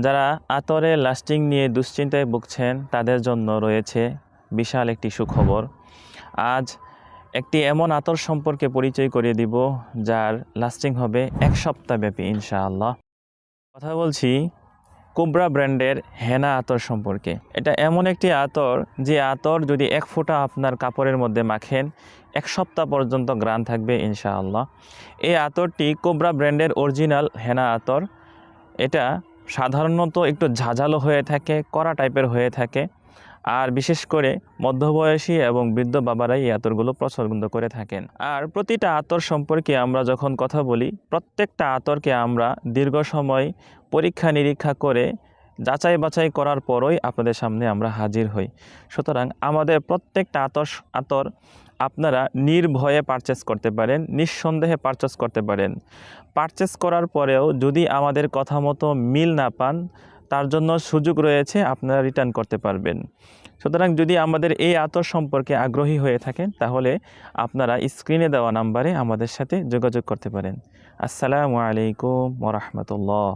যারা আতরে লাস্টিং নিয়ে দুশ্চিন্তায় ভুগছেন তাদের জন্য রয়েছে বিশাল একটি সুখবর। আজ একটি এমন আতর সম্পর্কে পরিচয় করিয়ে দিব যার লাস্টিং হবে 1 সপ্তাহব্যাপী ইনশাআল্লাহ। কথা বলছি কোবরা ব্র্যান্ডের হেনা আতর সম্পর্কে। এটা এমন একটি আতর যে আতর যদি 1 ফোঁটা আপনার কাপড়ের মধ্যে মাখেন 1 সপ্তাহ পর্যন্ত ঘ্রাণ থাকবে ইনশাআল্লাহ। এই আতরটি কোবরা ব্র্যান্ডের অরিজিনাল হেনা আতর। এটা সাধারণত একটু ঝাঁঝালো হয়ে থাকে, কড়া টাইপের হয়ে থাকে, আর বিশেষ করে মধ্যবয়সী এবং বৃদ্ধ বাবারাই এই আতরগুলো পছন্দ করে থাকেন। আর প্রতিটা আতর সম্পর্কে আমরা যখন কথা বলি, প্রত্যেকটা আতরকে আমরা দীর্ঘ সময় পরীক্ষা নিরীক্ষা করে যাচাই বাছাই করার পরই আপনাদের সামনে আমরা হাজির হই। সুতরাং আমাদের প্রত্যেকটা আতর আপনারা নির্ভয়ে পারচেস করতে পারেন, নিঃসন্দেহে পারচেস করতে পারেন। পারচেস করার পরেও যদি আমাদের কথা মতো মিল না পান, তার জন্য সুযোগ রয়েছে, আপনারা রিটার্ন করতে পারবেন। সুতরাং যদি আমাদের এই আতর সম্পর্কে আগ্রহী হয়ে থাকেন তাহলে আপনারা স্ক্রিনে দেওয়া নাম্বারে আমাদের সাথে যোগাযোগ করতে পারেন। আসসালামু আলাইকুম ওয়া রাহমাতুল্লাহ।